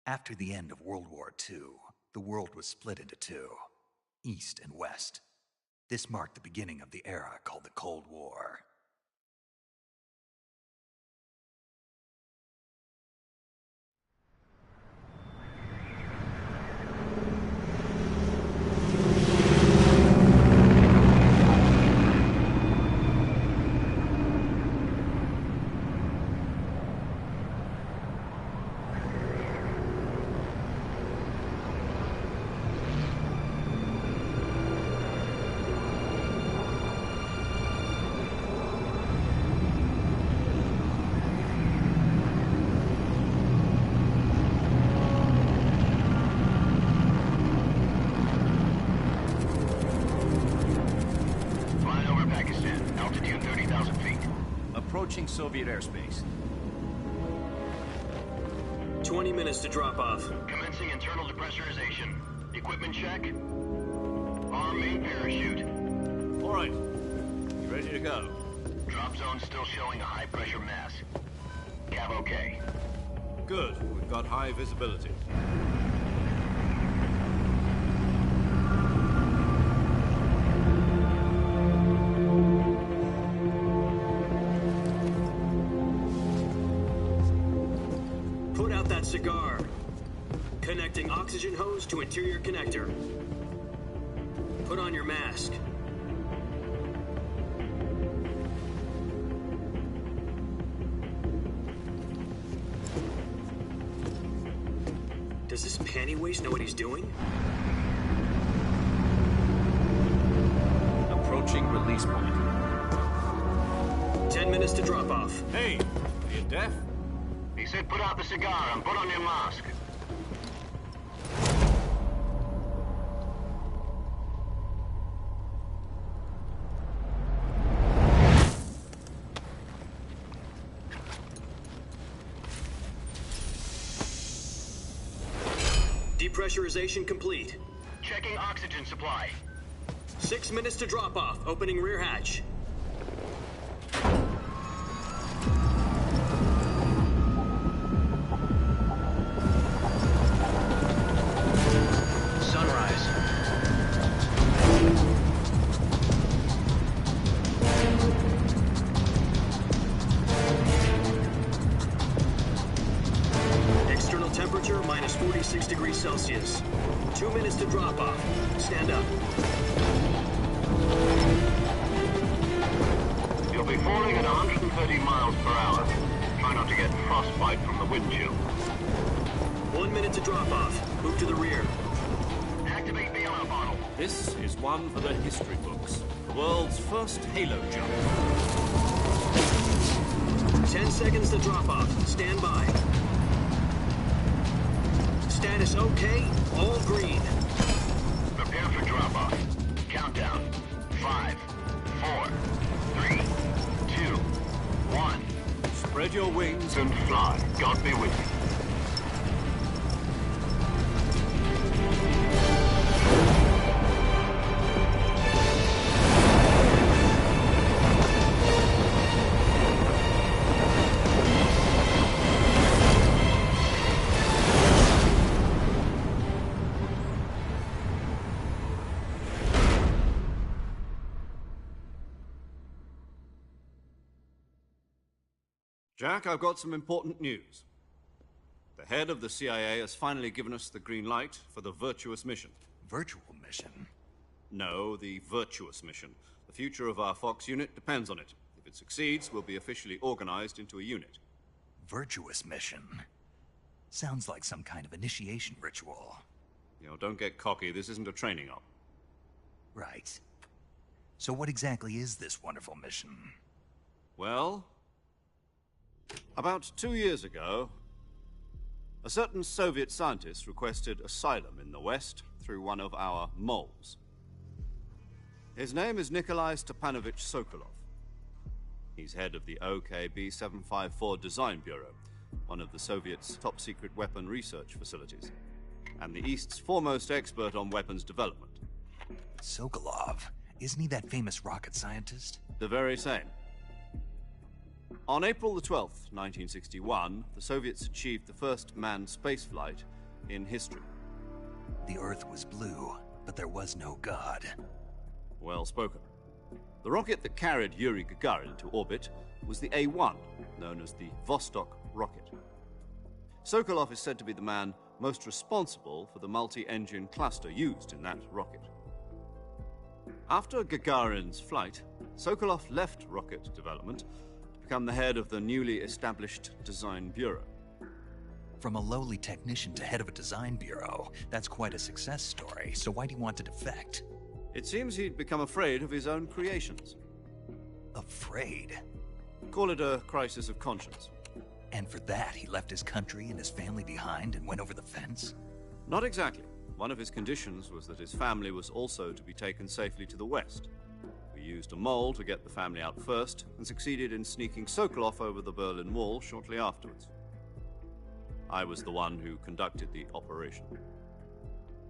After the end of World War II, the world was split into two, East and West. This marked the beginning of the era called the Cold War. Approaching Soviet airspace. 20 minutes to drop off. Commencing internal depressurization. Equipment check. Arm main parachute. All right. You ready to go? Drop zone still showing a high pressure mass. Cav okay. Good. We've got high visibility. Cigar. Connecting oxygen hose to interior connector. Put on your mask. Does this panty waste know what he's doing? Approaching release point. 10 minutes to drop off. Hey, are you deaf? He said put out the cigar and put on your mask. Depressurization complete. Checking oxygen supply. 6 minutes to drop off. Opening rear hatch. Minus 46 degrees Celsius. 2 minutes to drop off. Stand up. You'll be falling at 130 miles per hour. Try not to get frostbite from the wind chill. 1 minute to drop off. Move to the rear. Activate the ammo bottle. This is one for the history books. The world's first Halo jump. 10 seconds to drop off. Stand by. Status okay, all green. Prepare for drop-off. Countdown. 5, 4, 3, 2, 1. Spread your wings And fly. God be with you. Jack, I've got some important news. The head of the CIA has finally given us the green light for the Virtuous mission. Virtual mission? No, the Virtuous mission. The future of our Fox unit depends on it. If it succeeds, we'll be officially organized into a unit. Virtuous mission? Sounds like some kind of initiation ritual. You know, don't get cocky. This isn't a training op. Right. So what exactly is this wonderful mission? Well, about 2 years ago, a certain Soviet scientist requested asylum in the West through one of our moles. His name is Nikolai Stepanovich Sokolov. He's head of the OKB-754 Design Bureau, one of the Soviets' top-secret weapon research facilities, and the East's foremost expert on weapons development. Sokolov? Isn't he that famous rocket scientist? The very same. On April the 12th, 1961, the Soviets achieved the first manned spaceflight in history. The Earth was blue, but there was no God. Well spoken. The rocket that carried Yuri Gagarin into orbit was the A-1, known as the Vostok rocket. Sokolov is said to be the man most responsible for the multi-engine cluster used in that rocket. After Gagarin's flight, Sokolov left rocket development to become the head of the newly established Design Bureau. From a lowly technician to head of a design bureau, that's quite a success story, so why do you want to defect? It seems he'd become afraid of his own creations. Afraid? Call it a crisis of conscience. And for that, he left his country and his family behind and went over the fence? Not exactly. One of his conditions was that his family was also to be taken safely to the west. We used a mole to get the family out first, and succeeded in sneaking Sokolov over the Berlin Wall shortly afterwards. I was the one who conducted the operation.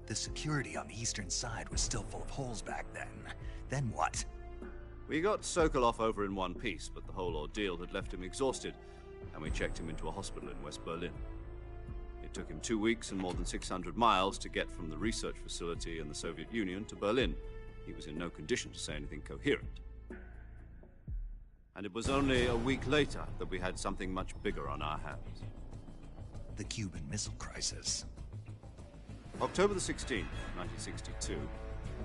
The security on the eastern side was still full of holes back then. Then what? We got Sokolov over in one piece, but the whole ordeal had left him exhausted, and we checked him into a hospital in West Berlin. It took him 2 weeks and more than 600 miles to get from the research facility in the Soviet Union to Berlin. He was in no condition to say anything coherent. And it was only a week later that we had something much bigger on our hands. The Cuban Missile Crisis. October the 16th, 1962,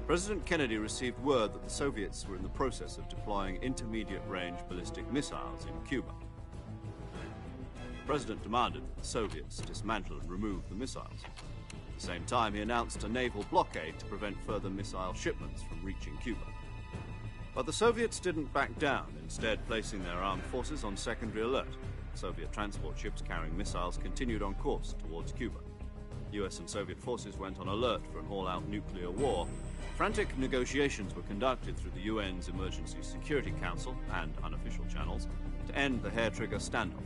President Kennedy received word that the Soviets were in the process of deploying intermediate-range ballistic missiles in Cuba. The President demanded that the Soviets dismantle and remove the missiles. At the same time, he announced a naval blockade to prevent further missile shipments from reaching Cuba. But the Soviets didn't back down, instead placing their armed forces on secondary alert. Soviet transport ships carrying missiles continued on course towards Cuba. US and Soviet forces went on alert for an all-out nuclear war. Frantic negotiations were conducted through the UN's Emergency Security Council and unofficial channels to end the hair-trigger standoff.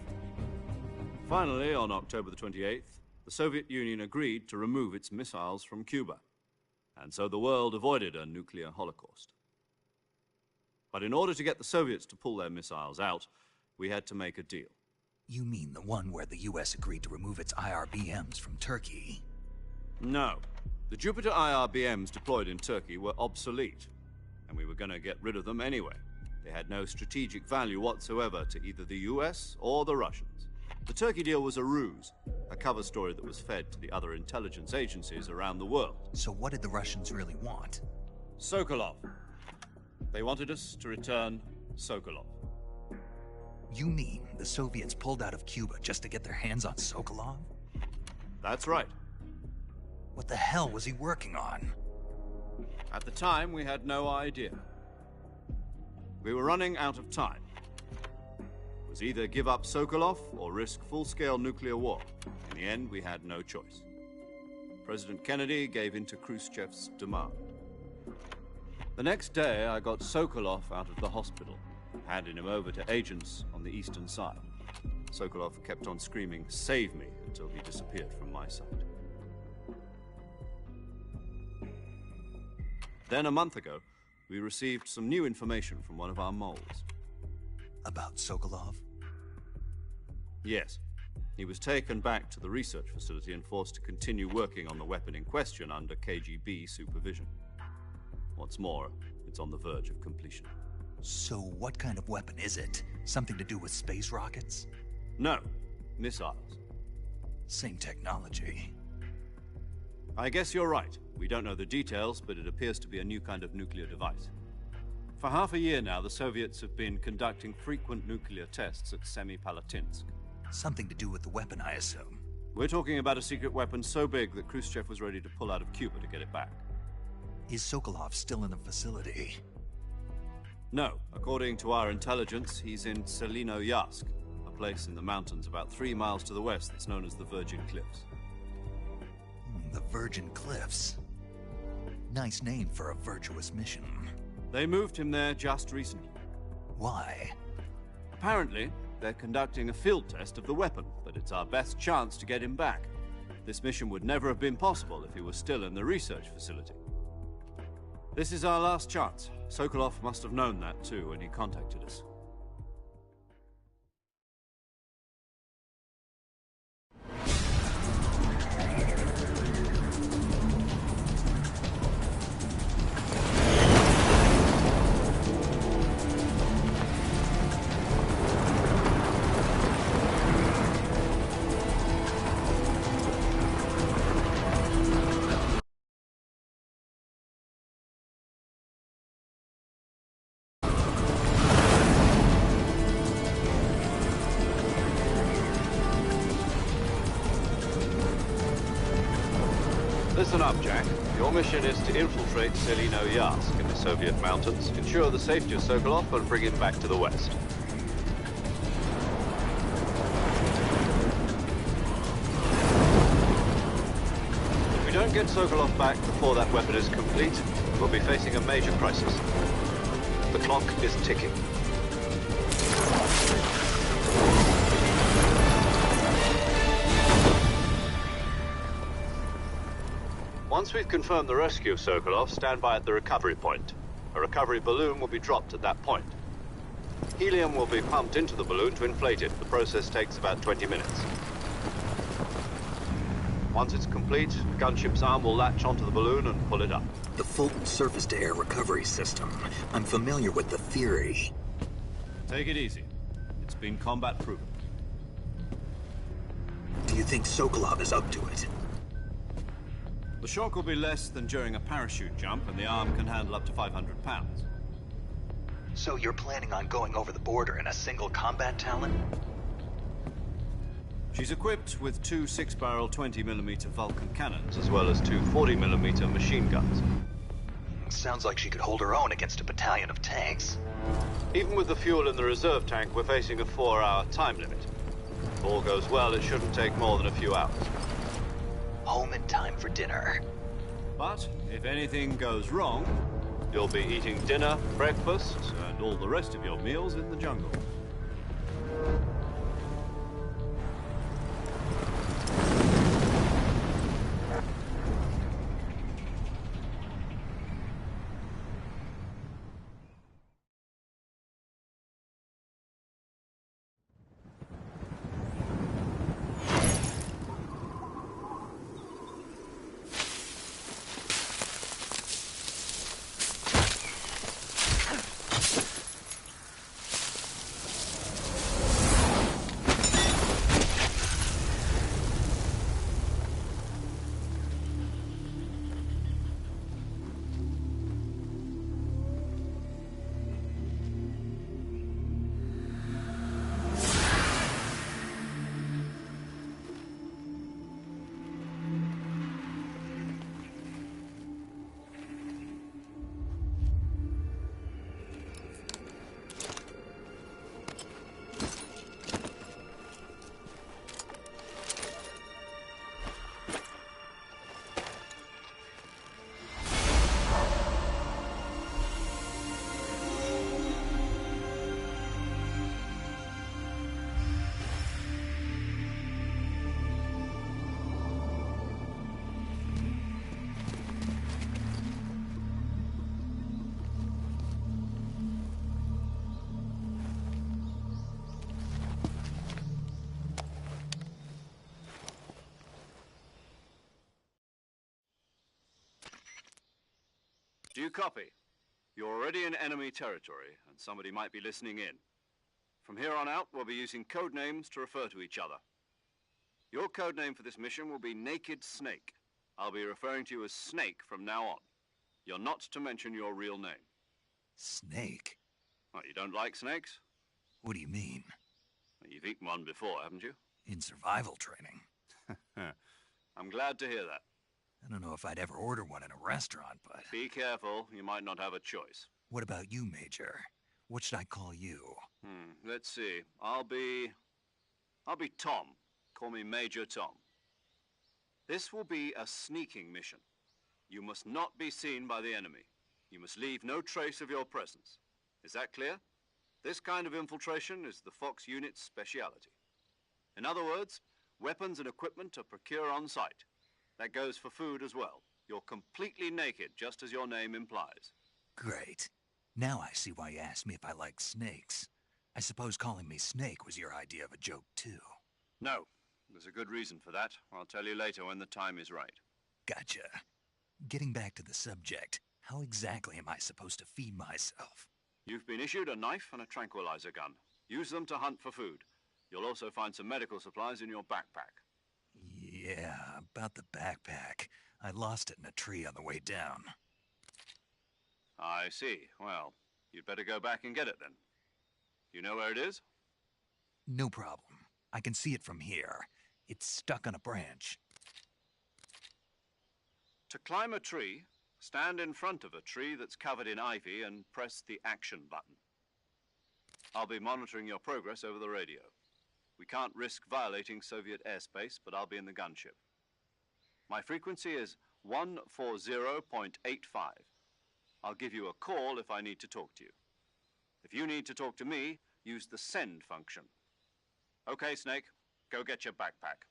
Finally, on October the 28th, the Soviet Union agreed to remove its missiles from Cuba, and so the world avoided a nuclear holocaust. But in order to get the Soviets to pull their missiles out, we had to make a deal. You mean the one where the US agreed to remove its IRBMs from Turkey? No. The Jupiter IRBMs deployed in Turkey were obsolete, and we were going to get rid of them anyway. They had no strategic value whatsoever to either the US or the Russians. The Turkey deal was a ruse, a cover story that was fed to the other intelligence agencies around the world. So what did the Russians really want? Sokolov. They wanted us to return Sokolov. You mean the Soviets pulled out of Cuba just to get their hands on Sokolov? That's right. What the hell was he working on? At the time, we had no idea. We were running out of time. It was either give up Sokolov or risk full-scale nuclear war. In the end, we had no choice. President Kennedy gave in to Khrushchev's demand. The next day, I got Sokolov out of the hospital, handing him over to agents on the eastern side. Sokolov kept on screaming, "Save me," until he disappeared from my sight. Then, a month ago, we received some new information from one of our moles. About Sokolov? Yes. He was taken back to the research facility and forced to continue working on the weapon in question under KGB supervision. What's more, it's on the verge of completion. So what kind of weapon is it? Something to do with space rockets? No, missiles. Same technology. I guess you're right. We don't know the details, but it appears to be a new kind of nuclear device. For half a year now, the Soviets have been conducting frequent nuclear tests at Semipalatinsk. Something to do with the weapon, I assume. We're talking about a secret weapon so big that Khrushchev was ready to pull out of Cuba to get it back. Is Sokolov still in the facility? No. According to our intelligence, he's in Selinoyarsk, a place in the mountains about 3 miles to the west that's known as the Virgin Cliffs. The Virgin Cliffs. Nice name for a virtuous mission. They moved him there just recently. Why? Apparently, they're conducting a field test of the weapon, but it's our best chance to get him back. This mission would never have been possible if he was still in the research facility. This is our last chance. Sokolov must have known that too when he contacted us. Listen up, Jack. Your mission is to infiltrate Selino Yask in the Soviet mountains, ensure the safety of Sokolov, and bring him back to the West. If we don't get Sokolov back before that weapon is complete, we'll be facing a major crisis. The clock is ticking. Once we've confirmed the rescue of Sokolov, stand by at the recovery point. A recovery balloon will be dropped at that point. Helium will be pumped into the balloon to inflate it. The process takes about 20 minutes. Once it's complete, the gunship's arm will latch onto the balloon and pull it up. The Fulton surface-to-air recovery system. I'm familiar with the theory. Take it easy. It's been combat-proven. Do you think Sokolov is up to it? The shock will be less than during a parachute jump, and the arm can handle up to 500 pounds. So you're planning on going over the border in a single combat Talon? She's equipped with two 6-barrel 20mm Vulcan cannons, as well as two 40mm machine guns. Sounds like she could hold her own against a battalion of tanks. Even with the fuel in the reserve tank, we're facing a 4-hour time limit. If all goes well, it shouldn't take more than a few hours. Home in time for dinner. But if anything goes wrong, you'll be eating dinner, breakfast, and all the rest of your meals in the jungle. Do you copy? You're already in enemy territory, and somebody might be listening in. From here on out, we'll be using code names to refer to each other. Your code name for this mission will be Naked Snake. I'll be referring to you as Snake from now on. You're not to mention your real name. Snake? What, you don't like snakes? What do you mean? Well, you've eaten one before, haven't you? In survival training. I'm glad to hear that. I don't know if I'd ever order one in a restaurant, but... Be careful, you might not have a choice. What about you, Major? What should I call you? Let's see. I'll be Tom. Call me Major Tom. This will be a sneaking mission. You must not be seen by the enemy. You must leave no trace of your presence. Is that clear? This kind of infiltration is the Fox unit's speciality. In other words, weapons and equipment are procured on site. That goes for food as well. You're completely naked, just as your name implies. Great. Now I see why you asked me if I like snakes. I suppose calling me Snake was your idea of a joke, too. No. There's a good reason for that. I'll tell you later when the time is right. Gotcha. Getting back to the subject, how exactly am I supposed to feed myself? You've been issued a knife and a tranquilizer gun. Use them to hunt for food. You'll also find some medical supplies in your backpack. Yeah, about the backpack. I lost it in a tree on the way down. I see. Well, you'd better go back and get it then. You know where it is? No problem. I can see it from here. It's stuck on a branch. To climb a tree, stand in front of a tree that's covered in ivy and press the action button. I'll be monitoring your progress over the radio. We can't risk violating Soviet airspace, but I'll be in the gunship. My frequency is 140.85. I'll give you a call if I need to talk to you. If you need to talk to me, use the send function. Okay, Snake, go get your backpack.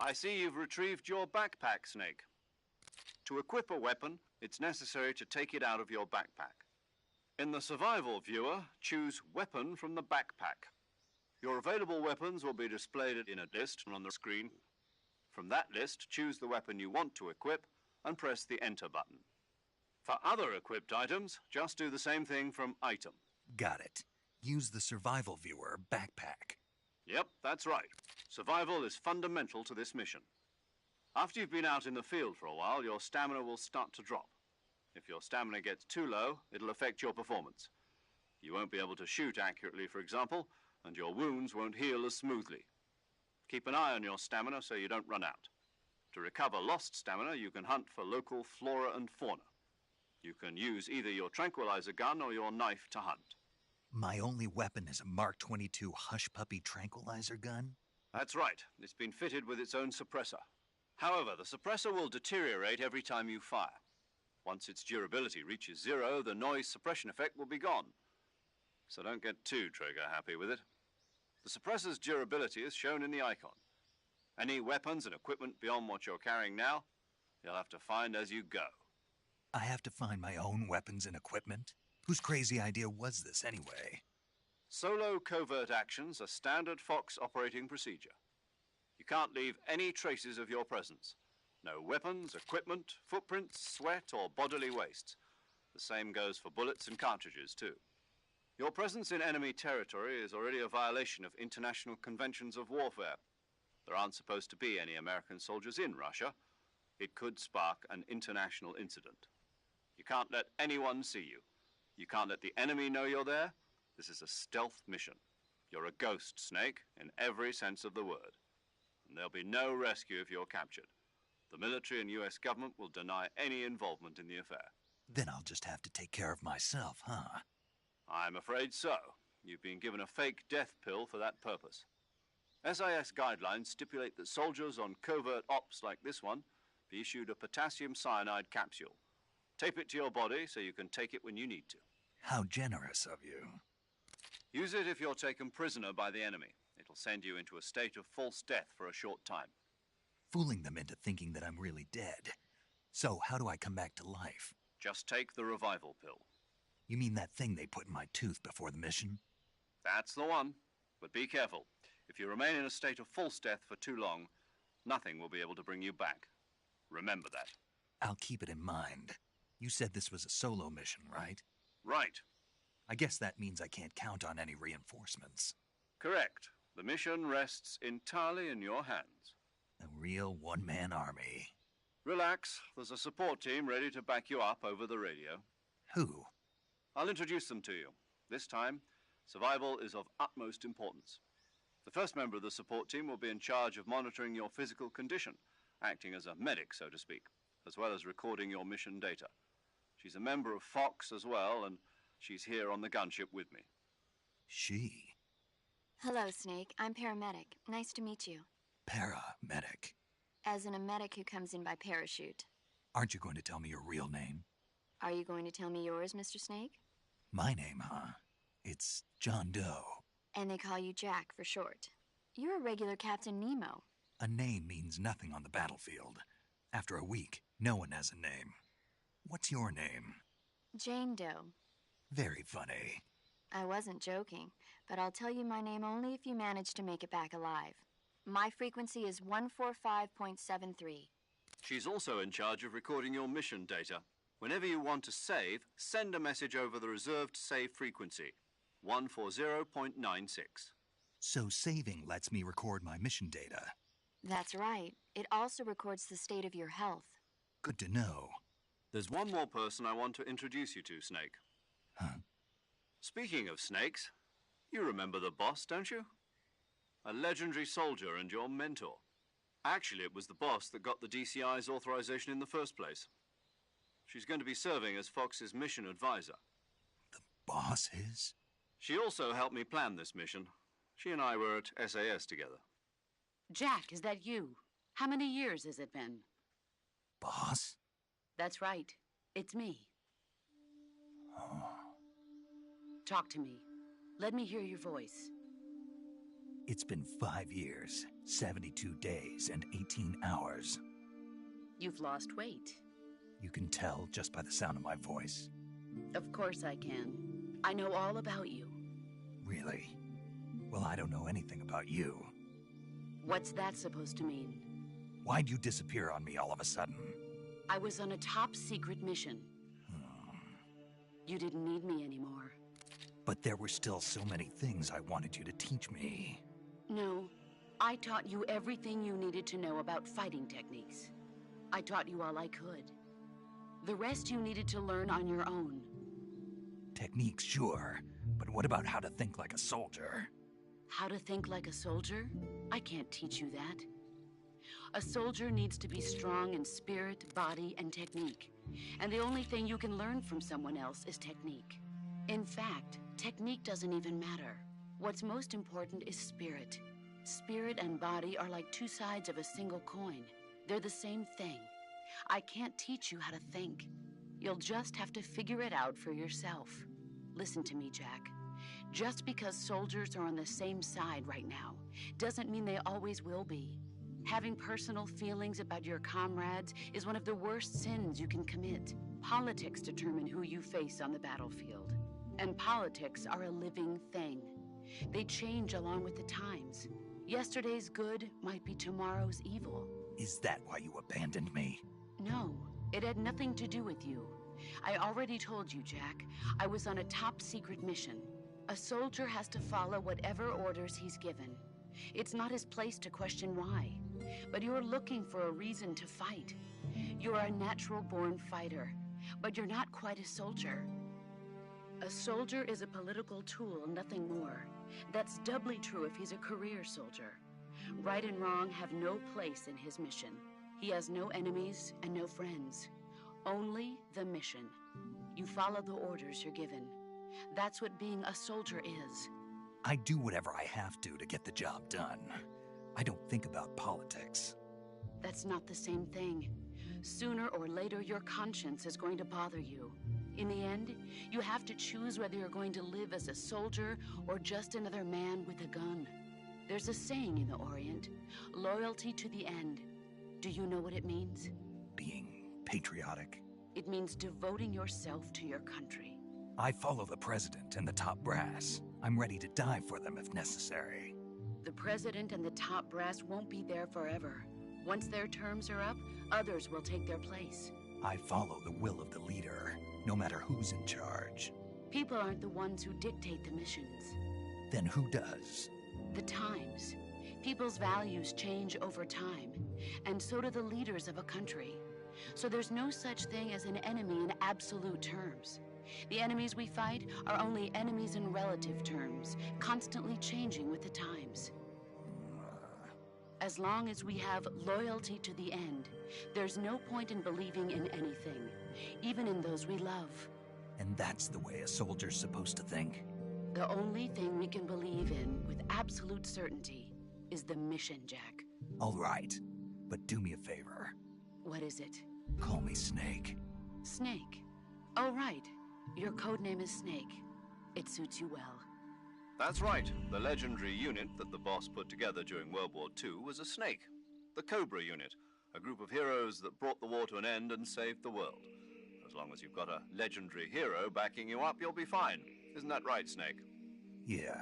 I see you've retrieved your backpack, Snake. To equip a weapon, it's necessary to take it out of your backpack. In the survival viewer, choose Weapon from the backpack. Your available weapons will be displayed in a list on the screen. From that list, choose the weapon you want to equip and press the Enter button. For other equipped items, just do the same thing from Item. Got it. Use the survival viewer backpack. Yep, that's right. Survival is fundamental to this mission. After you've been out in the field for a while, your stamina will start to drop. If your stamina gets too low, it'll affect your performance. You won't be able to shoot accurately, for example, and your wounds won't heal as smoothly. Keep an eye on your stamina so you don't run out. To recover lost stamina, you can hunt for local flora and fauna. You can use either your tranquilizer gun or your knife to hunt. My only weapon is a Mark 22 Hush Puppy tranquilizer gun? That's right. It's been fitted with its own suppressor. However, the suppressor will deteriorate every time you fire. Once its durability reaches 0, the noise suppression effect will be gone. So don't get too trigger-happy with it. The suppressor's durability is shown in the icon. Any weapons and equipment beyond what you're carrying now, you'll have to find as you go. I have to find my own weapons and equipment? Whose crazy idea was this, anyway? Solo covert actions are standard Fox operating procedure. You can't leave any traces of your presence. No weapons, equipment, footprints, sweat, or bodily waste. The same goes for bullets and cartridges, too. Your presence in enemy territory is already a violation of international conventions of warfare. There aren't supposed to be any American soldiers in Russia. It could spark an international incident. You can't let anyone see you. You can't let the enemy know you're there. This is a stealth mission. You're a ghost, Snake, in every sense of the word. And there'll be no rescue if you're captured. The military and US government will deny any involvement in the affair. Then I'll just have to take care of myself, huh? I'm afraid so. You've been given a fake death pill for that purpose. SIS guidelines stipulate that soldiers on covert ops like this one be issued a potassium cyanide capsule. Tape it to your body so you can take it when you need to. How generous of you. Use it if you're taken prisoner by the enemy. It'll send you into a state of false death for a short time. Fooling them into thinking that I'm really dead. So, how do I come back to life? Just take the revival pill. You mean that thing they put in my tooth before the mission? That's the one. But be careful. If you remain in a state of false death for too long, nothing will be able to bring you back. Remember that. I'll keep it in mind. You said this was a solo mission, right? Right. I guess that means I can't count on any reinforcements. Correct. The mission rests entirely in your hands. A real one-man army. Relax. There's a support team ready to back you up over the radio. Who? I'll introduce them to you. This time, survival is of utmost importance. The first member of the support team will be in charge of monitoring your physical condition, acting as a medic, so to speak, as well as recording your mission data. She's a member of Fox as well, and she's here on the gunship with me. She? Hello, Snake. I'm paramedic. Nice to meet you. Paramedic. As in a medic who comes in by parachute. Aren't you going to tell me your real name? Are you going to tell me yours, Mr. Snake? My name, huh? It's John Doe. And they call you Jack for short. You're a regular Captain Nemo. A name means nothing on the battlefield. After a week, no one has a name. What's your name? Jane Doe. Very funny. I wasn't joking, but I'll tell you my name only if you manage to make it back alive. My frequency is 145.73. She's also in charge of recording your mission data. Whenever you want to save, send a message over the reserved save frequency, 140.96. So saving lets me record my mission data. That's right. It also records the state of your health. Good to know. There's one more person I want to introduce you to, Snake. Huh? Speaking of snakes, you remember the boss, don't you? A legendary soldier and your mentor. Actually, it was the boss that got the DCI's authorization in the first place. She's going to be serving as Fox's mission advisor. The boss is? She also helped me plan this mission. She and I were at SAS together. Jack, is that you? How many years has it been? Boss? That's right. It's me. Oh. Talk to me. Let me hear your voice. It's been 5 years, 72 days, and 18 hours. You've lost weight. You can tell just by the sound of my voice. Of course I can. I know all about you. Really? Well, I don't know anything about you. What's that supposed to mean? Why'd you disappear on me all of a sudden? I was on a top-secret mission. You didn't need me anymore. But there were still so many things I wanted you to teach me. No, I taught you everything you needed to know about fighting techniques. I taught you all I could. The rest you needed to learn on your own. Techniques, sure. But what about how to think like a soldier? How to think like a soldier? I can't teach you that. A soldier needs to be strong in spirit, body, and technique. And the only thing you can learn from someone else is technique. In fact, technique doesn't even matter. What's most important is spirit. Spirit and body are like two sides of a single coin. They're the same thing. I can't teach you how to think. You'll just have to figure it out for yourself. Listen to me, Jack. Just because soldiers are on the same side right now doesn't mean they always will be. Having personal feelings about your comrades is one of the worst sins you can commit. Politics determine who you face on the battlefield. And politics are a living thing. They change along with the times. Yesterday's good might be tomorrow's evil. Is that why you abandoned me? No, it had nothing to do with you. I already told you, Jack. I was on a top-secret mission. A soldier has to follow whatever orders he's given. It's not his place to question why. But you're looking for a reason to fight. You're a natural-born fighter, but you're not quite a soldier. A soldier is a political tool, nothing more. That's doubly true if he's a career soldier. Right and wrong have no place in his mission. He has no enemies and no friends. Only the mission. You follow the orders you're given. That's what being a soldier is. I do whatever I have to get the job done. I don't think about politics. That's not the same thing. Sooner or later, your conscience is going to bother you. In the end, you have to choose whether you're going to live as a soldier or just another man with a gun. There's a saying in the Orient, loyalty to the end. Do you know what it means? Being patriotic. It means devoting yourself to your country. I follow the president and the top brass. I'm ready to die for them if necessary. The president and the top brass won't be there forever. Once their terms are up, others will take their place. I follow the will of the leader, no matter who's in charge. People aren't the ones who dictate the missions. Then who does? The times. People's values change over time, and so do the leaders of a country. So there's no such thing as an enemy in absolute terms. The enemies we fight are only enemies in relative terms, constantly changing with the times. As long as we have loyalty to the end, there's no point in believing in anything, even in those we love. And that's the way a soldier's supposed to think? The only thing we can believe in with absolute certainty is the mission, Jack. All right, but do me a favor. What is it? Call me Snake. Snake. Oh, right. Your code name is Snake. It suits you well. That's right. The legendary unit that the boss put together during World War II was a snake. The Cobra unit, a group of heroes that brought the war to an end and saved the world. As long as you've got a legendary hero backing you up, you'll be fine. Isn't that right, Snake? Yeah,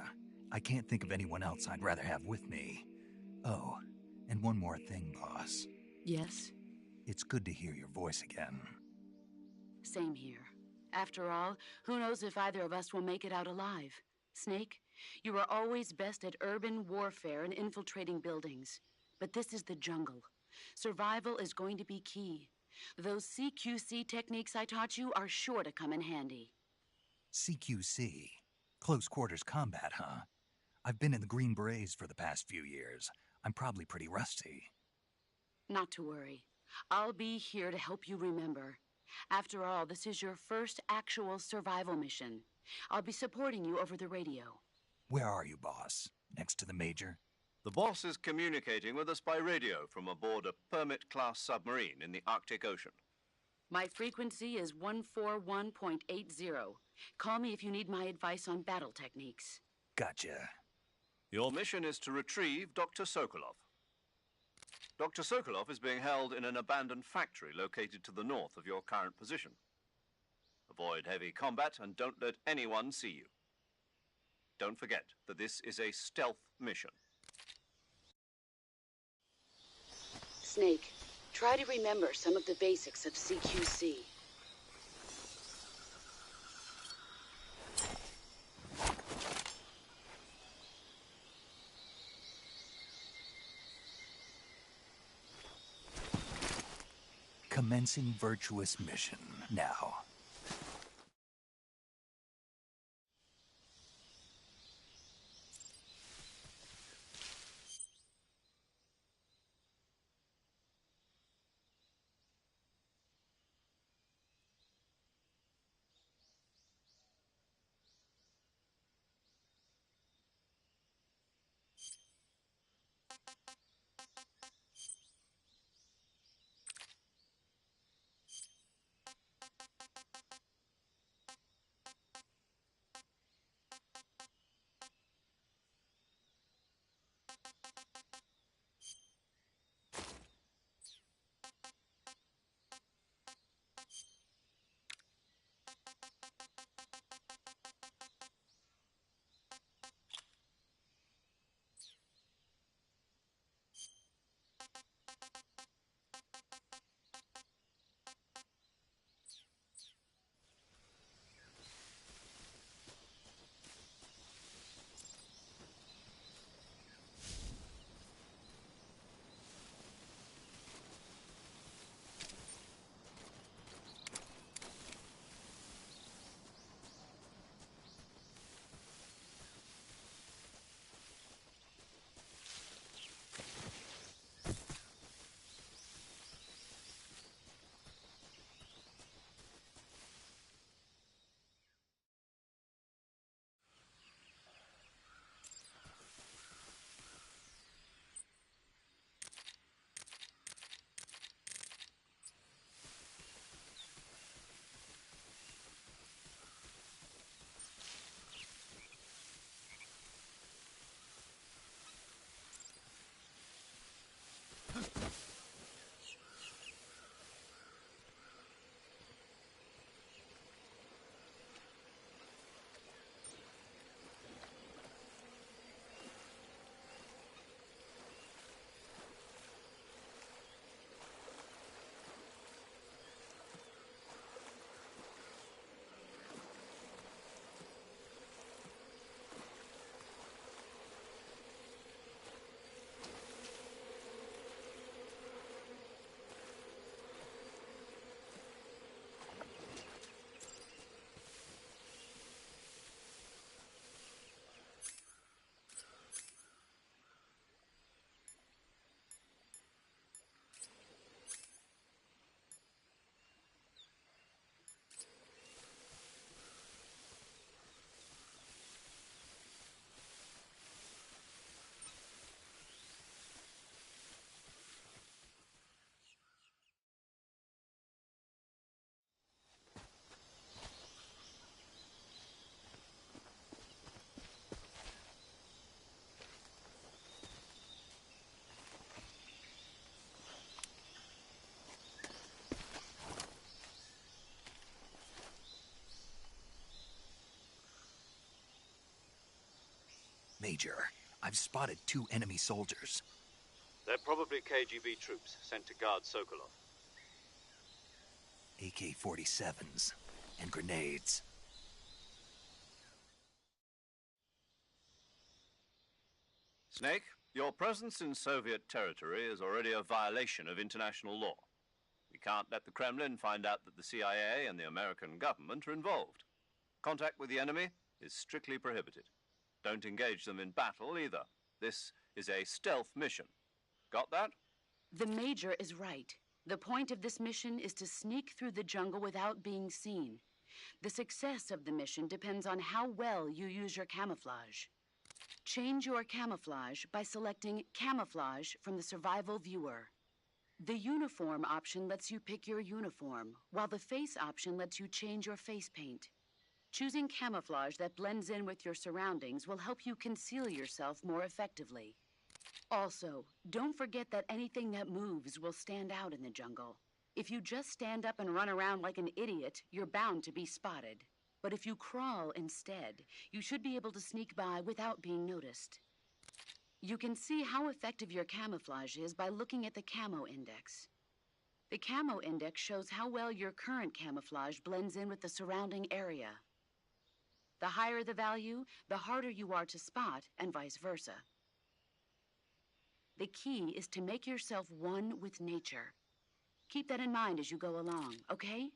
I can't think of anyone else I'd rather have with me. Oh, and one more thing, boss. Yes? It's good to hear your voice again. Same here. After all, who knows if either of us will make it out alive? Snake, you are always best at urban warfare and infiltrating buildings. But this is the jungle. Survival is going to be key. Those CQC techniques I taught you are sure to come in handy. CQC? Close quarters combat, huh? I've been in the Green Berets for the past few years. I'm probably pretty rusty. Not to worry. I'll be here to help you remember. After all, this is your first actual survival mission. I'll be supporting you over the radio. Where are you, boss? Next to the Major? The boss is communicating with us by radio from aboard a Permit-class submarine in the Arctic Ocean. My frequency is 141.80. Call me if you need my advice on battle techniques. Gotcha. Your mission is to retrieve Dr. Sokolov. Dr. Sokolov is being held in an abandoned factory located to the north of your current position. Avoid heavy combat and don't let anyone see you. Don't forget that this is a stealth mission. Snake, try to remember some of the basics of CQC. Commencing virtuous mission now. Major, I've spotted 2 enemy soldiers. They're probably KGB troops sent to guard Sokolov. AK-47s and grenades. Snake, your presence in Soviet territory is already a violation of international law. We can't let the Kremlin find out that the CIA and the American government are involved. Contact with the enemy is strictly prohibited. Don't engage them in battle either. This is a stealth mission. Got that? The Major is right. The point of this mission is to sneak through the jungle without being seen. The success of the mission depends on how well you use your camouflage. Change your camouflage by selecting Camouflage from the Survival Viewer. The Uniform option lets you pick your uniform, while the Face option lets you change your face paint. Choosing camouflage that blends in with your surroundings will help you conceal yourself more effectively. Also, don't forget that anything that moves will stand out in the jungle. If you just stand up and run around like an idiot, you're bound to be spotted. But if you crawl instead, you should be able to sneak by without being noticed. You can see how effective your camouflage is by looking at the Camo Index. The Camo Index shows how well your current camouflage blends in with the surrounding area. The higher the value, the harder you are to spot, and vice versa. The key is to make yourself one with nature. Keep that in mind as you go along, okay?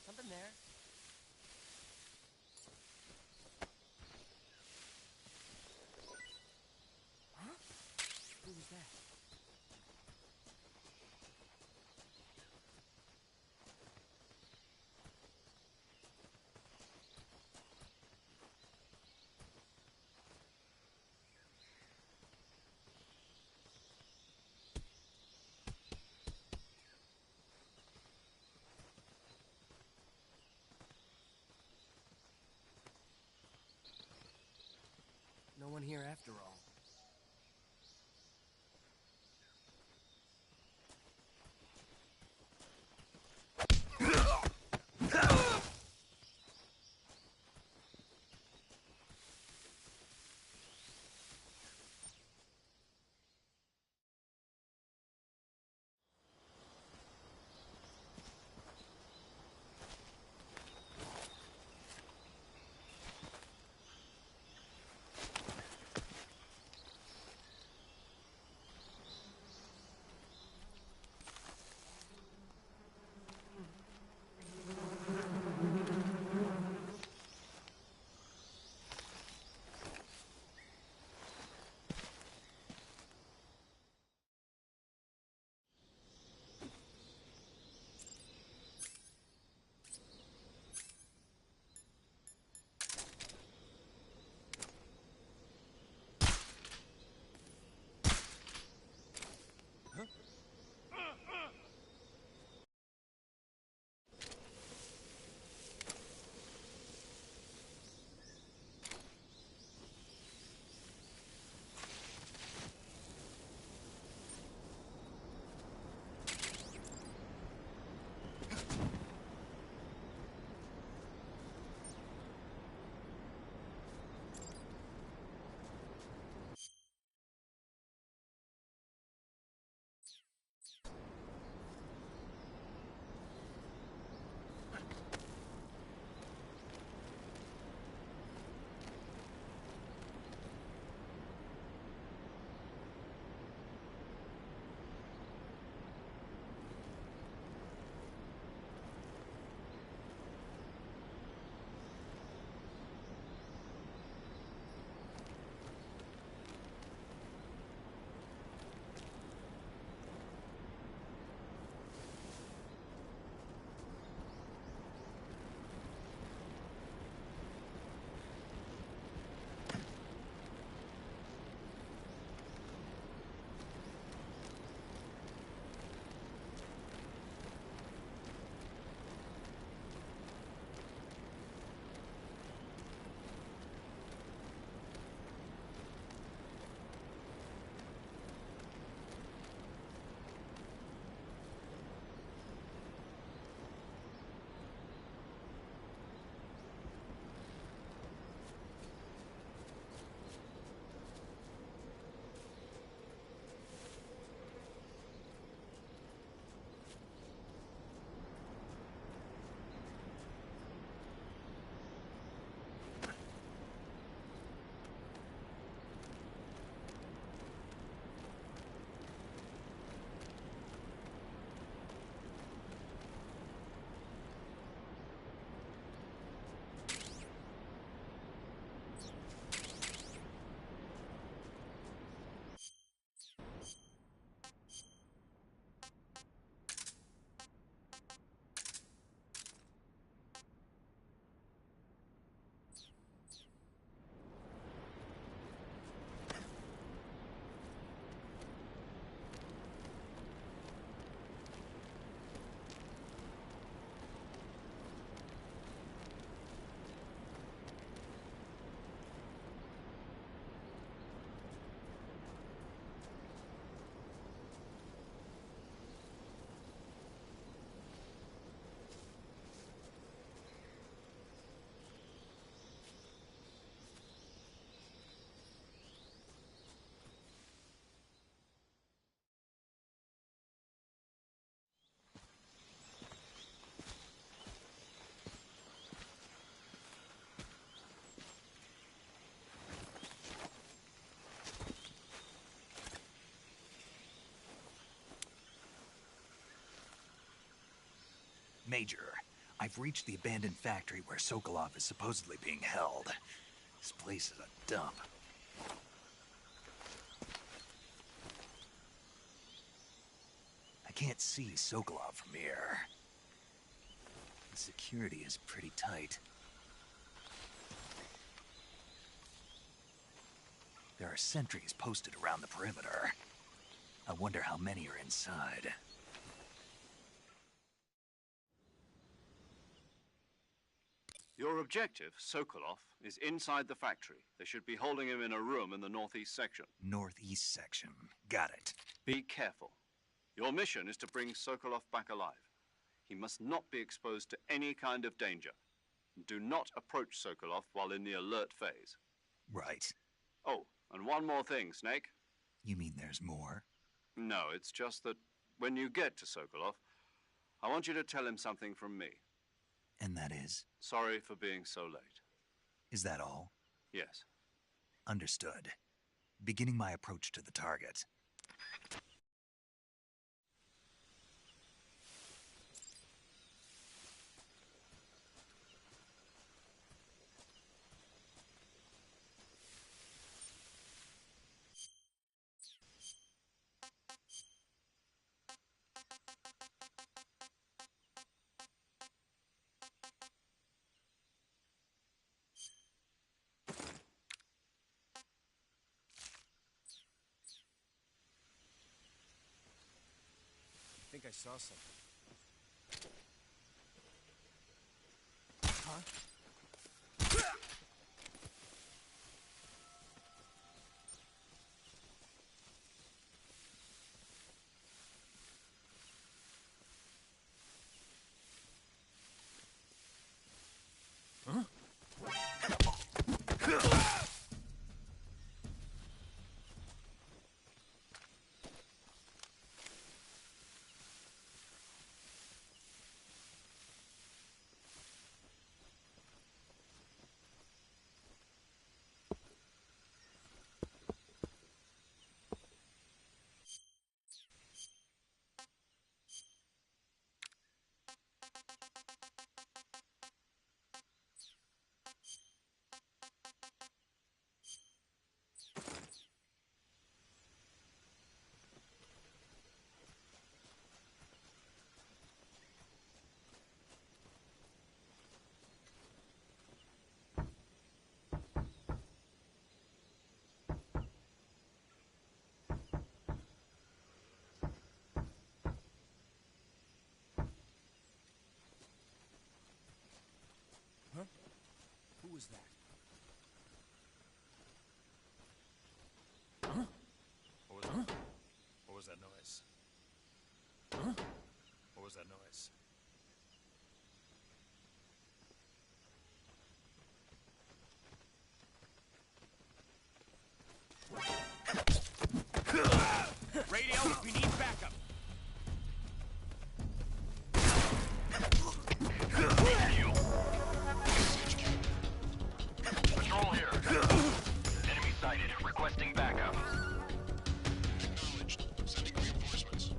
Something there. Huh? Who was that? No one here after all. Major, I've reached the abandoned factory where Sokolov is supposedly being held. This place is a dump. I can't see Sokolov from here. The security is pretty tight. There are sentries posted around the perimeter. I wonder how many are inside. Your objective, Sokolov, is inside the factory. They should be holding him in a room in the northeast section. Northeast section. Got it. Be careful. Your mission is to bring Sokolov back alive. He must not be exposed to any kind of danger. Do not approach Sokolov while in the alert phase. Right. Oh, and one more thing, Snake. You mean there's more? No, it's just that when you get to Sokolov, I want you to tell him something from me. And that is? Sorry for being so late. Is that all? Yes. Understood. Beginning my approach to the target. I think I saw something. Who was that? Huh? What was that? What was that noise? Huh? What was that noise? Radio, we need backup. Patrol here. Enemy sighted. Requesting backup. Acknowledged. Sending reinforcements.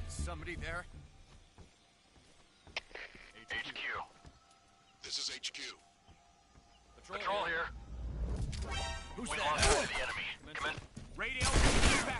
Somebody there? HQ. This is HQ. Patrol here. Who's We that? lost sight of the enemy. Come in. Radio, we need backup.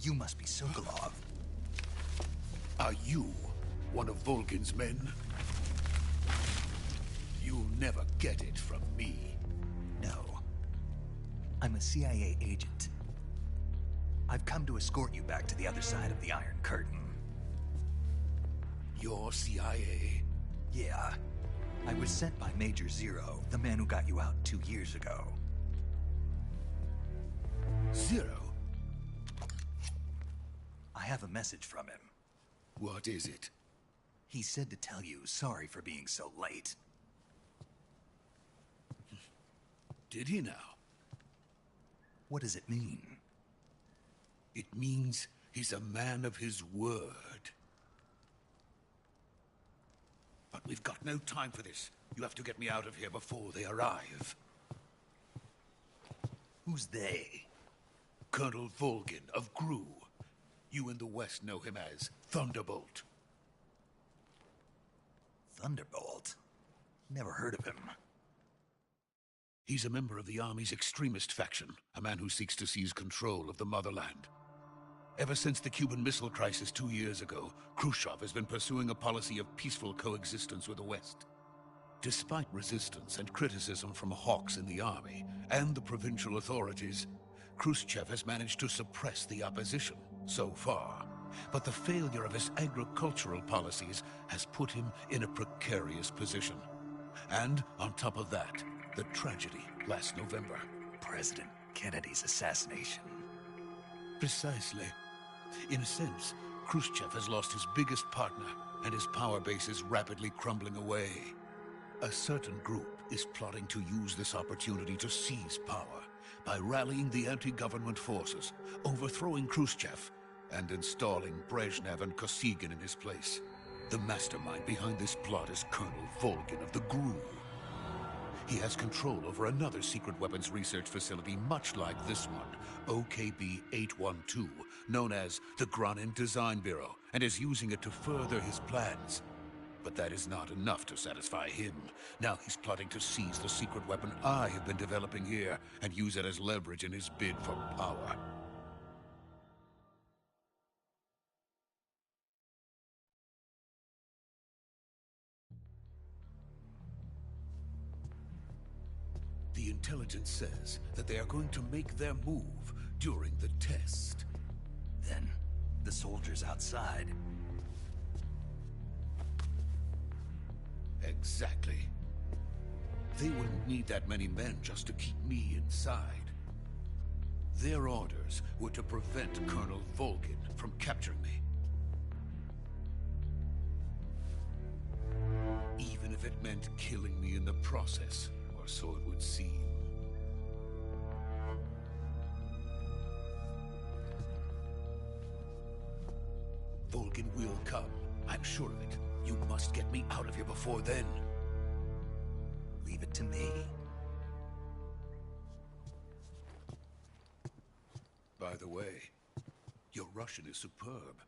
You must be Sokolov. Are you one of Volgin's men? You'll never get it from me. No. I'm a CIA agent. I've come to escort you back to the other side of the Iron Curtain. You're CIA? Yeah. I was sent by Major Zero, the man who got you out 2 years ago. Zero? I have a message from him. What is it? He said to tell you sorry for being so late. Did he now? What does it mean? It means he's a man of his word. But we've got no time for this. You have to get me out of here before they arrive. Who's they? Colonel Volgin of GRU. You in the West know him as Thunderbolt. Thunderbolt? Never heard of him. He's a member of the Army's extremist faction, a man who seeks to seize control of the motherland. Ever since the Cuban Missile Crisis 2 years ago, Khrushchev has been pursuing a policy of peaceful coexistence with the West. Despite resistance and criticism from hawks in the army and the provincial authorities, Khrushchev has managed to suppress the opposition so far. But the failure of his agricultural policies has put him in a precarious position. And on top of that, the tragedy last November. President Kennedy's assassination. Precisely. In a sense, Khrushchev has lost his biggest partner, and his power base is rapidly crumbling away. A certain group is plotting to use this opportunity to seize power by rallying the anti-government forces, overthrowing Khrushchev, and installing Brezhnev and Kosygin in his place. The mastermind behind this plot is Colonel Volgin of the GRU. He has control over another secret weapons research facility much like this one, OKB-812, known as the Granin Design Bureau, and is using it to further his plans. But that is not enough to satisfy him. Now he's plotting to seize the secret weapon I have been developing here and use it as leverage in his bid for power. The intelligence says that they are going to make their move during the test. Then, the soldiers outside. Exactly. They wouldn't need that many men just to keep me inside. Their orders were to prevent Colonel Volgin from capturing me. Even if it meant killing me in the process, or so it would seem. Volgin will come. I'm sure of it. You must get me out of here before then. Leave it to me. By the way, your Russian is superb.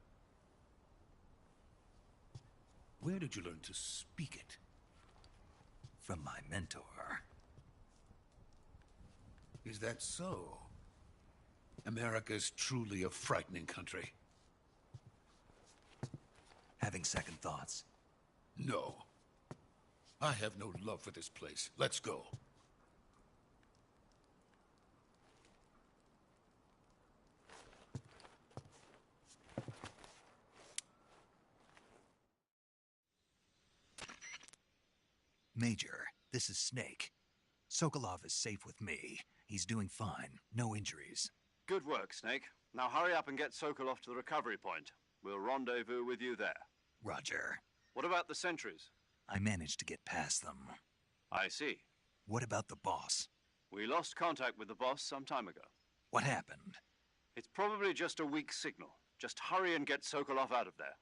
Where did you learn to speak it? From my mentor. Is that so? America's truly a frightening country. Having second thoughts? No. I have no love for this place. Let's go. Major, this is Snake. Sokolov is safe with me. He's doing fine. No injuries. Good work, Snake. Now hurry up and get Sokolov to the recovery point. We'll rendezvous with you there. Roger. What about the sentries? I managed to get past them. I see. What about the boss? We lost contact with the boss some time ago. What happened? It's probably just a weak signal. Just hurry and get Sokolov out of there.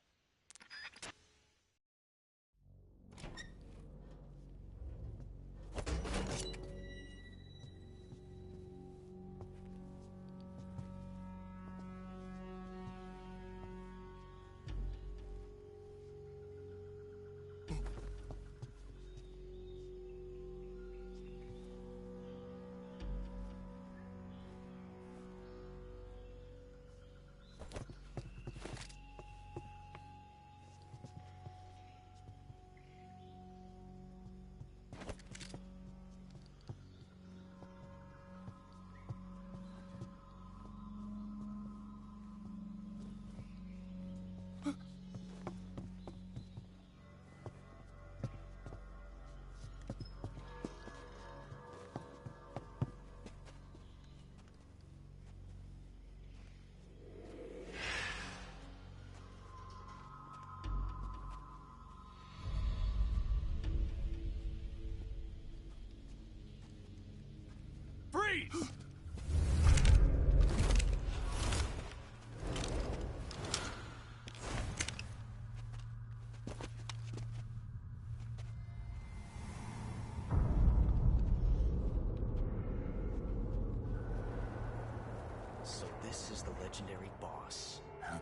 Freeze! So this is the legendary boss. Huh?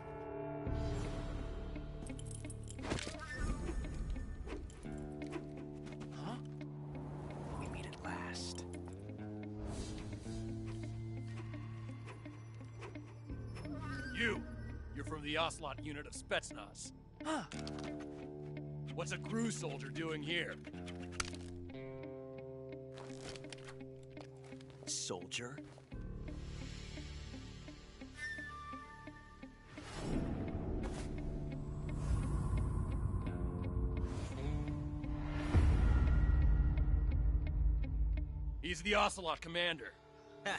Huh? We meet at last. You're from the Ocelot unit of Spetsnaz. Huh. What's a crew soldier doing here? Soldier? He's the Ocelot commander. Ha!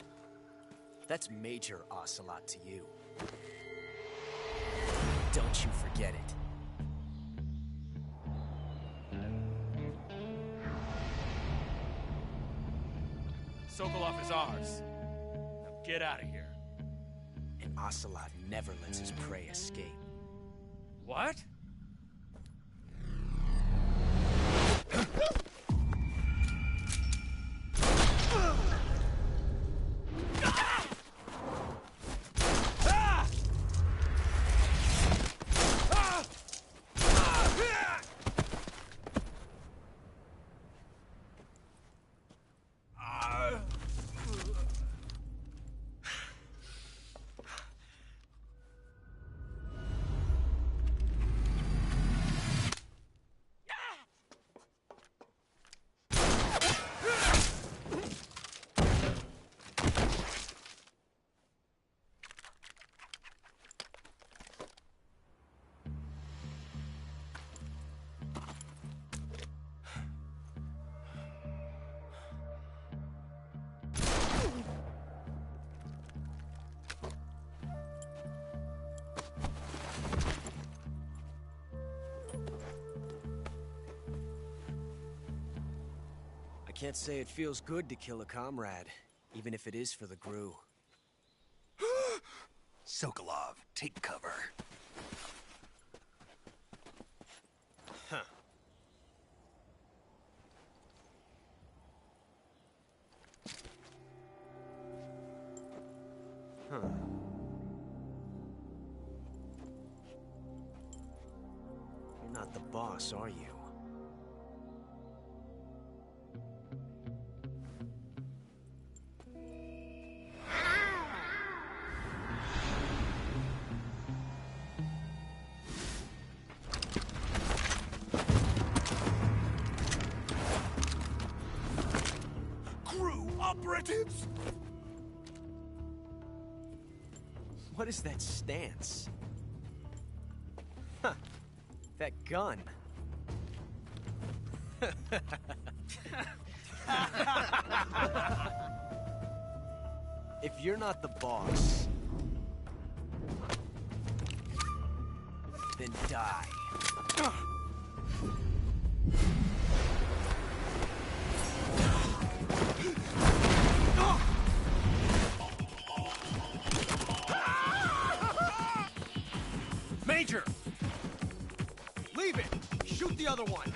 That's Major Ocelot to you. Don't you forget it. Sokolov is ours. Now get out of here. And Ocelot never lets his prey escape. What? I can't say it feels good to kill a comrade, even if it is for the GRU. Sokolov, take cover. Huh. Huh. You're not the boss, are you? Operatives! What is that stance? Huh. That gun. If you're not the boss, then die. Major! Leave it! Shoot the other one!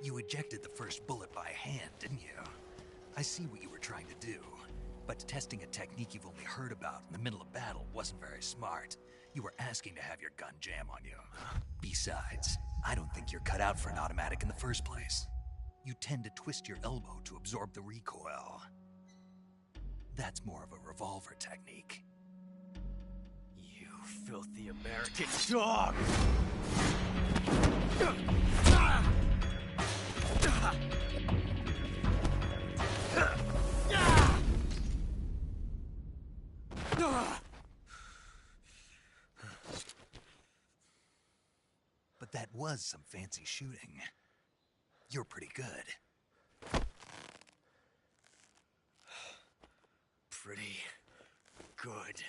You ejected the first bullet by hand, didn't you? I see what you were trying to do, but testing a technique you've only heard about in the middle of battle wasn't very smart. You were asking to have your gun jam on you. Besides, I don't think you're cut out for an automatic in the first place. You tend to twist your elbow to absorb the recoil. That's more of a revolver technique. You filthy American dog! But that was some fancy shooting. You're pretty good. Pretty good.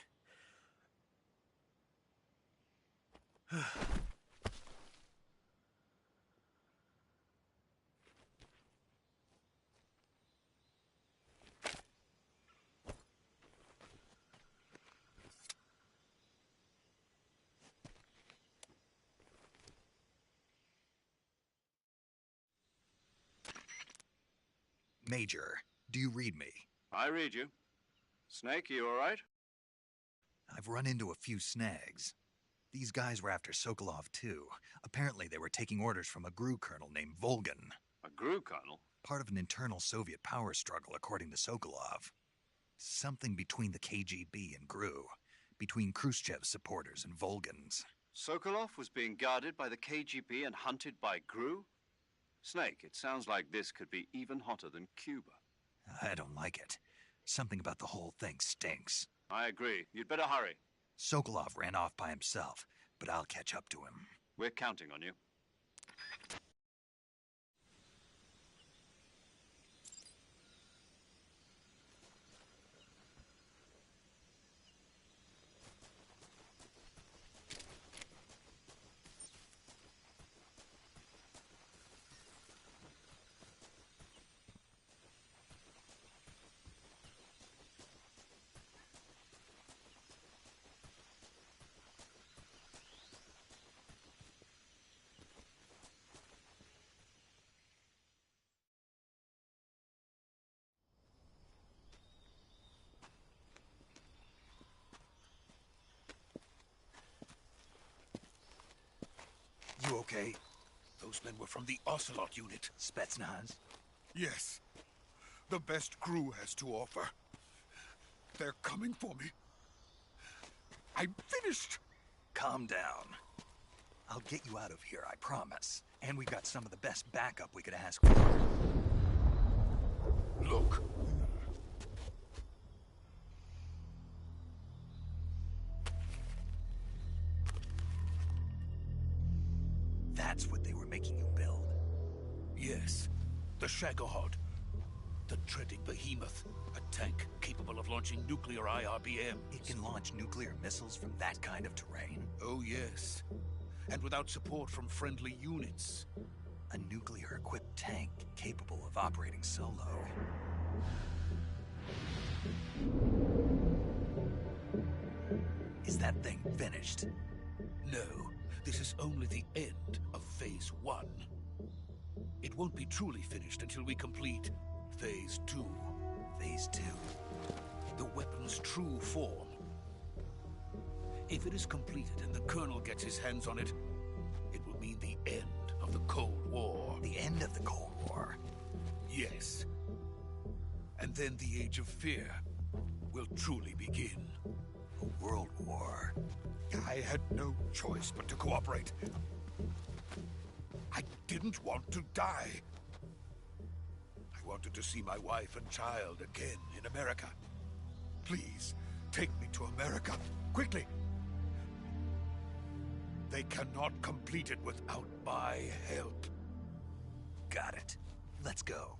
Major, do you read me? I read you. Snake, you all right? I've run into a few snags. These guys were after Sokolov too. Apparently they were taking orders from a GRU colonel named Volgin. A GRU colonel? Part of an internal Soviet power struggle, according to Sokolov. Something between the KGB and GRU. Between Khrushchev's supporters and Volgin's. Sokolov was being guarded by the KGB and hunted by GRU? Snake, it sounds like this could be even hotter than Cuba. I don't like it. Something about the whole thing stinks. I agree. You'd better hurry. Sokolov ran off by himself, but I'll catch up to him. We're counting on you. You okay? Those men were from the Ocelot unit. Spetsnaz? Yes. The best GRU has to offer. They're coming for me. I'm finished. Calm down. I'll get you out of here, I promise. And we've got some of the best backup we could ask for. Look. That's what they were making you build? Yes. The Shagohod. The treading behemoth. A tank capable of launching nuclear IRBMs. It can launch nuclear missiles from that kind of terrain? Oh, yes. And without support from friendly units. A nuclear-equipped tank capable of operating solo. Is that thing finished? No. This is only the end of Phase 1. It won't be truly finished until we complete Phase 2. Phase 2? The weapon's true form. If it is completed and the Colonel gets his hands on it, it will mean the end of the Cold War. The end of the Cold War? Yes. And then the Age of Fear will truly begin. A world war? I had no choice but to cooperate. I didn't want to die. I wanted to see my wife and child again in America. Please, take me to America, quickly. They cannot complete it without my help. Got it. Let's go.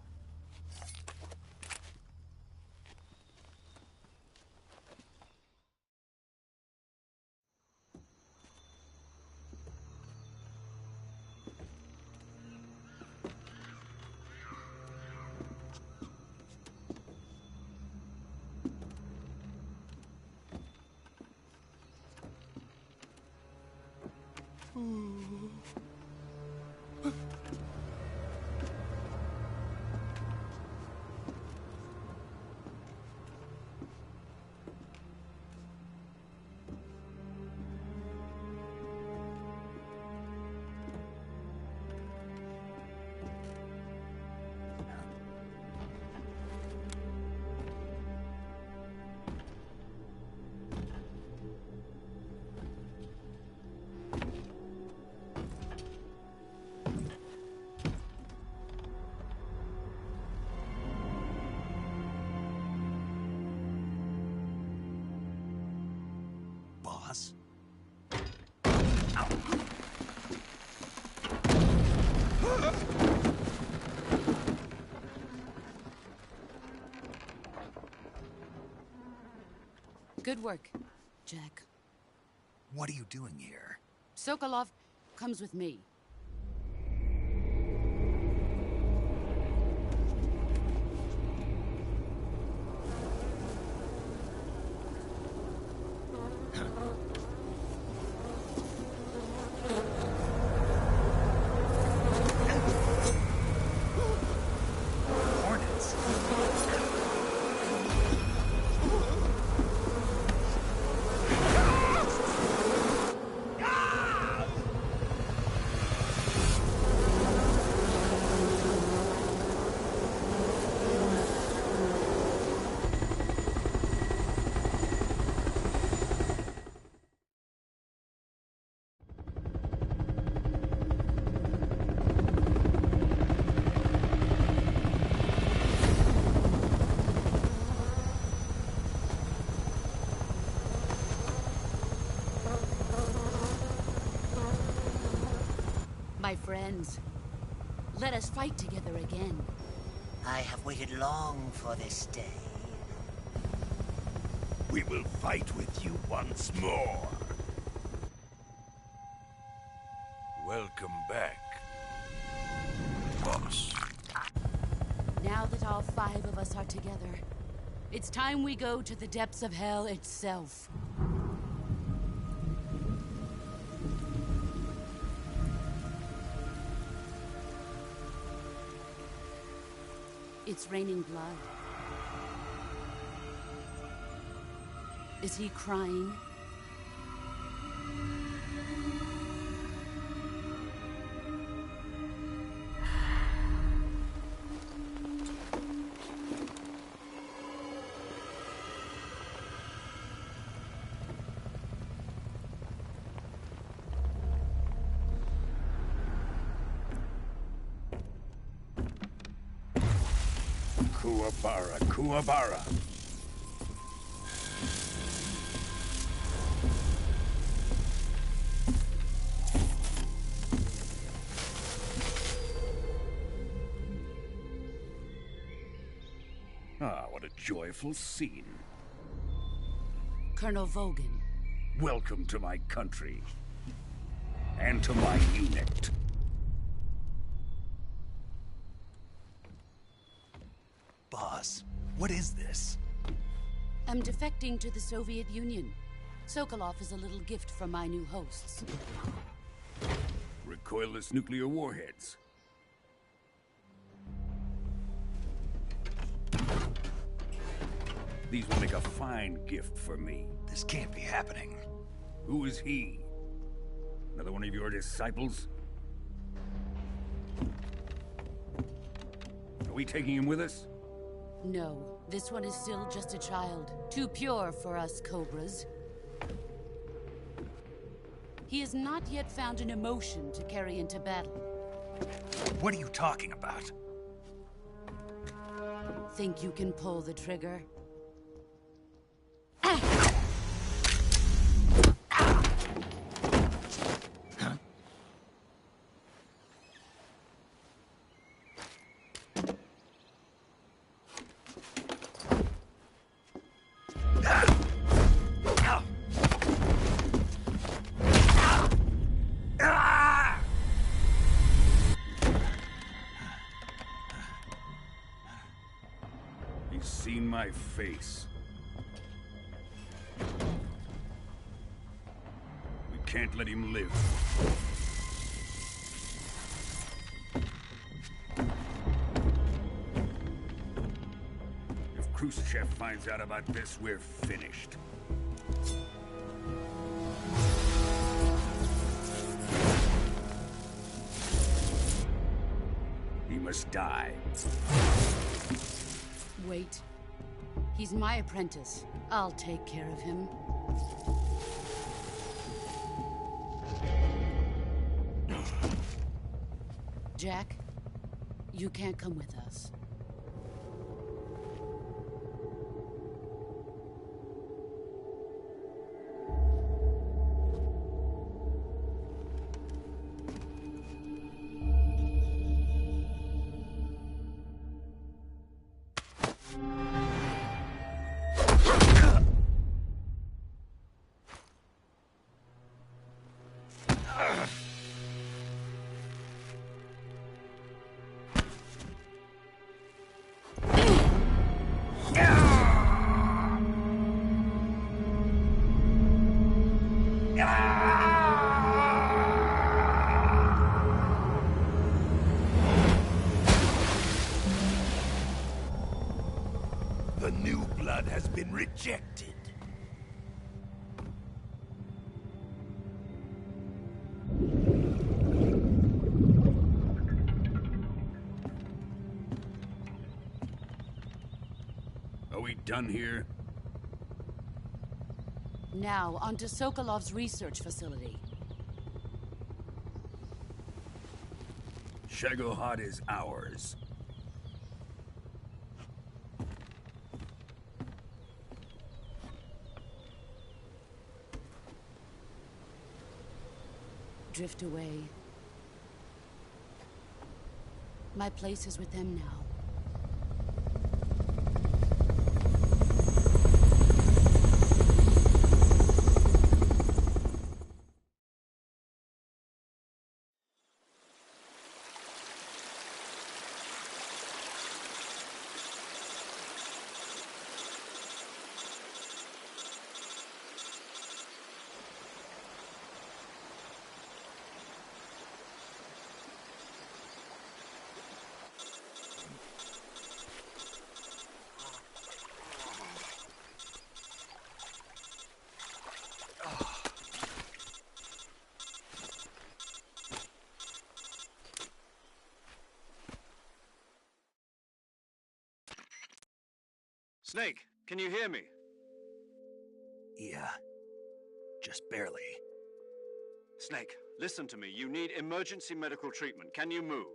work, Jack. What are you doing here? Sokolov comes with me. My friends, let us fight together again. I have waited long for this day. We will fight with you once more. Welcome back, boss. Now that all 5 of us are together, it's time we go to the depths of hell itself. It's raining blood. Is he crying? Kuwabara, Kuwabara. Ah, what a joyful scene. Colonel Vogan. Welcome to my country. And to my unit. Boss, what is this? I'm defecting to the Soviet Union. Sokolov is a little gift from my new hosts. Recoilless nuclear warheads. These will make a fine gift for me. This can't be happening. Who is he? Another one of your disciples? Are we taking him with us? No, this one is still just a child. Too pure for us Cobras. He has not yet found an emotion to carry into battle. What are you talking about? Think you can pull the trigger? He's seen my face. We can't let him live. If Khrushchev finds out about this, we're finished. He must die. Wait. He's my apprentice. I'll take care of him. Jack, you can't come with us. has been rejected. Are we done here? Now, on to Sokolov's research facility. Shagohod is ours. Drift away. My place is with them now. Snake, can you hear me? Yeah. Just barely. Snake, listen to me. You need emergency medical treatment. Can you move?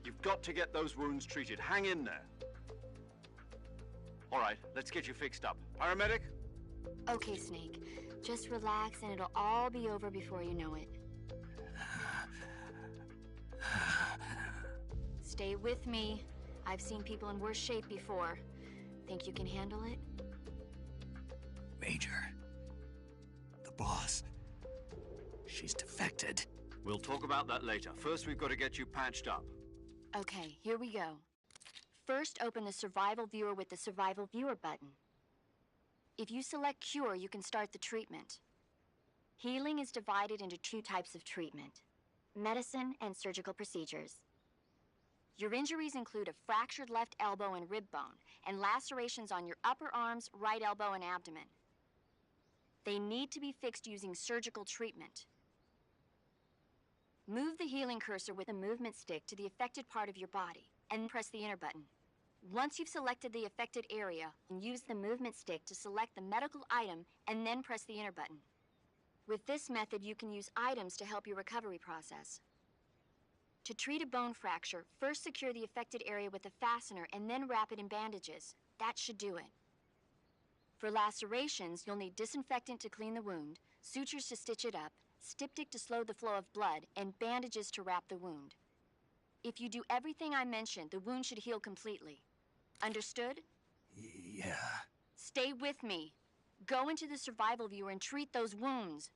You've got to get those wounds treated. Hang in there. All right, let's get you fixed up. Paramedic? Okay, Snake. Just relax and it'll all be over before you know it. Stay with me. I've seen people in worse shape before. Think you can handle it? Major. The boss. She's defected. We'll talk about that later. First, we've got to get you patched up. Okay, here we go. First, open the Survival Viewer with the Survival Viewer button. If you select Cure, you can start the treatment. Healing is divided into 2 types of treatment: medicine and surgical procedures. Your injuries include a fractured left elbow and rib bone, and lacerations on your upper arms, right elbow, and abdomen. They need to be fixed using surgical treatment. Move the healing cursor with a movement stick to the affected part of your body, and press the enter button. Once you've selected the affected area, use the movement stick to select the medical item, and then press the enter button. With this method, you can use items to help your recovery process. To treat a bone fracture, first secure the affected area with a fastener and then wrap it in bandages. That should do it. For lacerations, you'll need disinfectant to clean the wound, sutures to stitch it up, styptic to slow the flow of blood, and bandages to wrap the wound. If you do everything I mentioned, the wound should heal completely. Understood? Yeah. Stay with me. Go into the Survival Viewer and treat those wounds.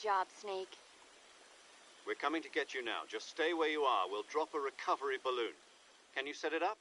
job, Snake. We're coming to get you now. Just stay where you are. We'll drop a recovery balloon. Can you set it up?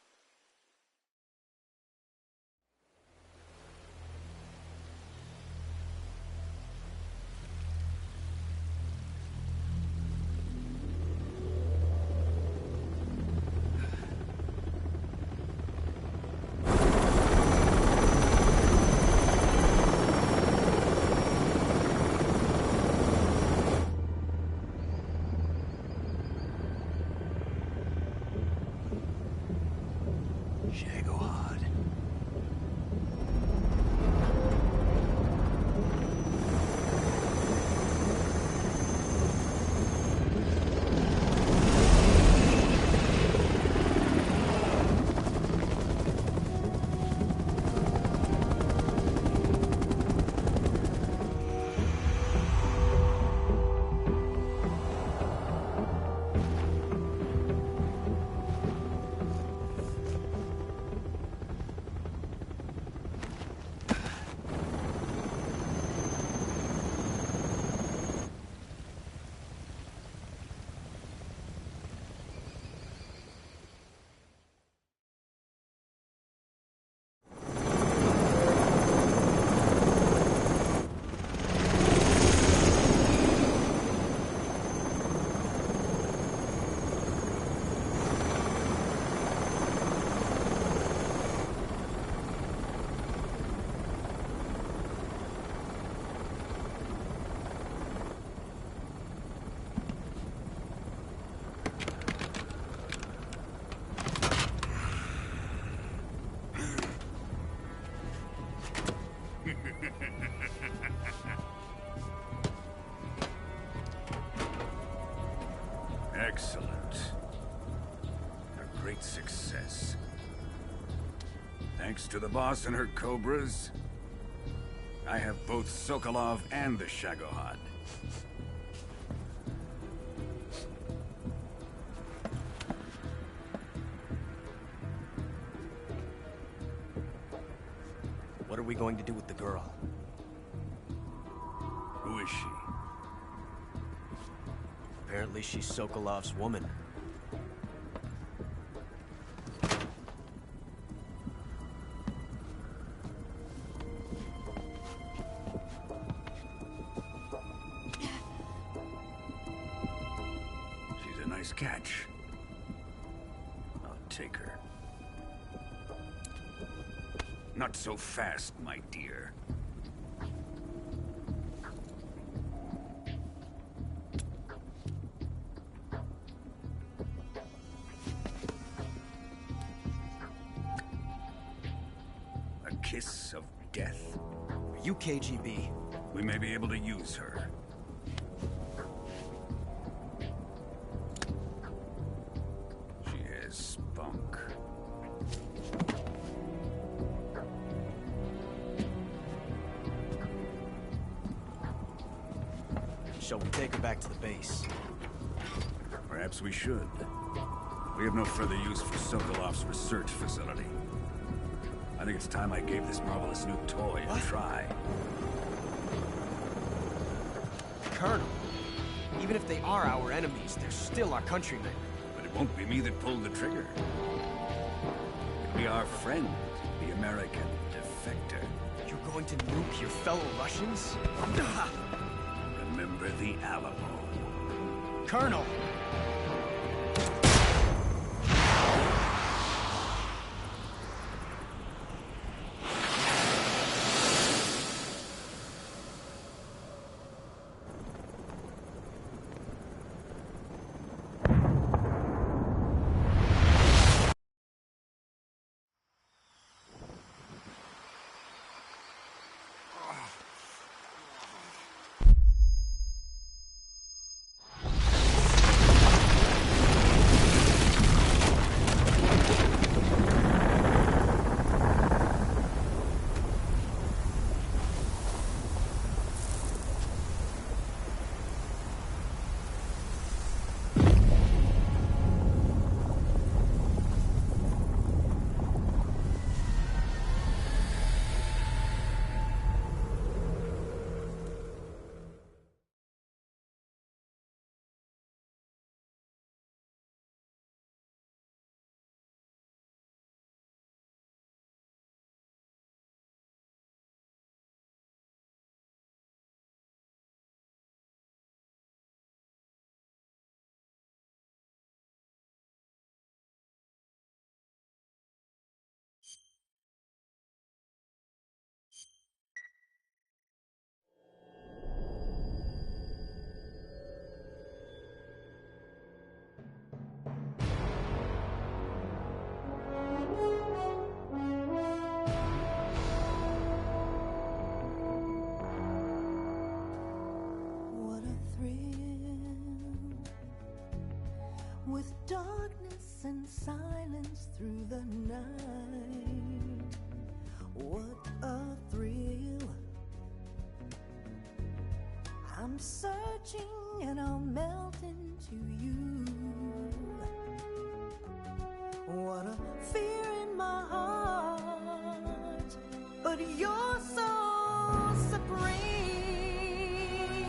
Shagohod. Excellent. A great success. Thanks to the boss and her cobras, I have both Sokolov and the Shagohod. What are we going to do with the girl? Who is she? Apparently she's Sokolov's woman. She's a nice catch. I'll take her. Not so fast, my dear. A kiss of death. Are you KGB? We may be able to use her. She has spunk. Shall we take her back to the base? Perhaps we should. We have no further use for Sokolov's research facility. I think it's time I gave this marvelous new toy a try. Colonel, even if they are our enemies, they're still our countrymen. But it won't be me that pulled the trigger. It'll be our friend, the American defector. You're going to nuke your fellow Russians? Remember the Alamo. Colonel! with darkness and silence through the night. What a thrill. I'm searching and I'll melt into you. What a fear in my heart, but you're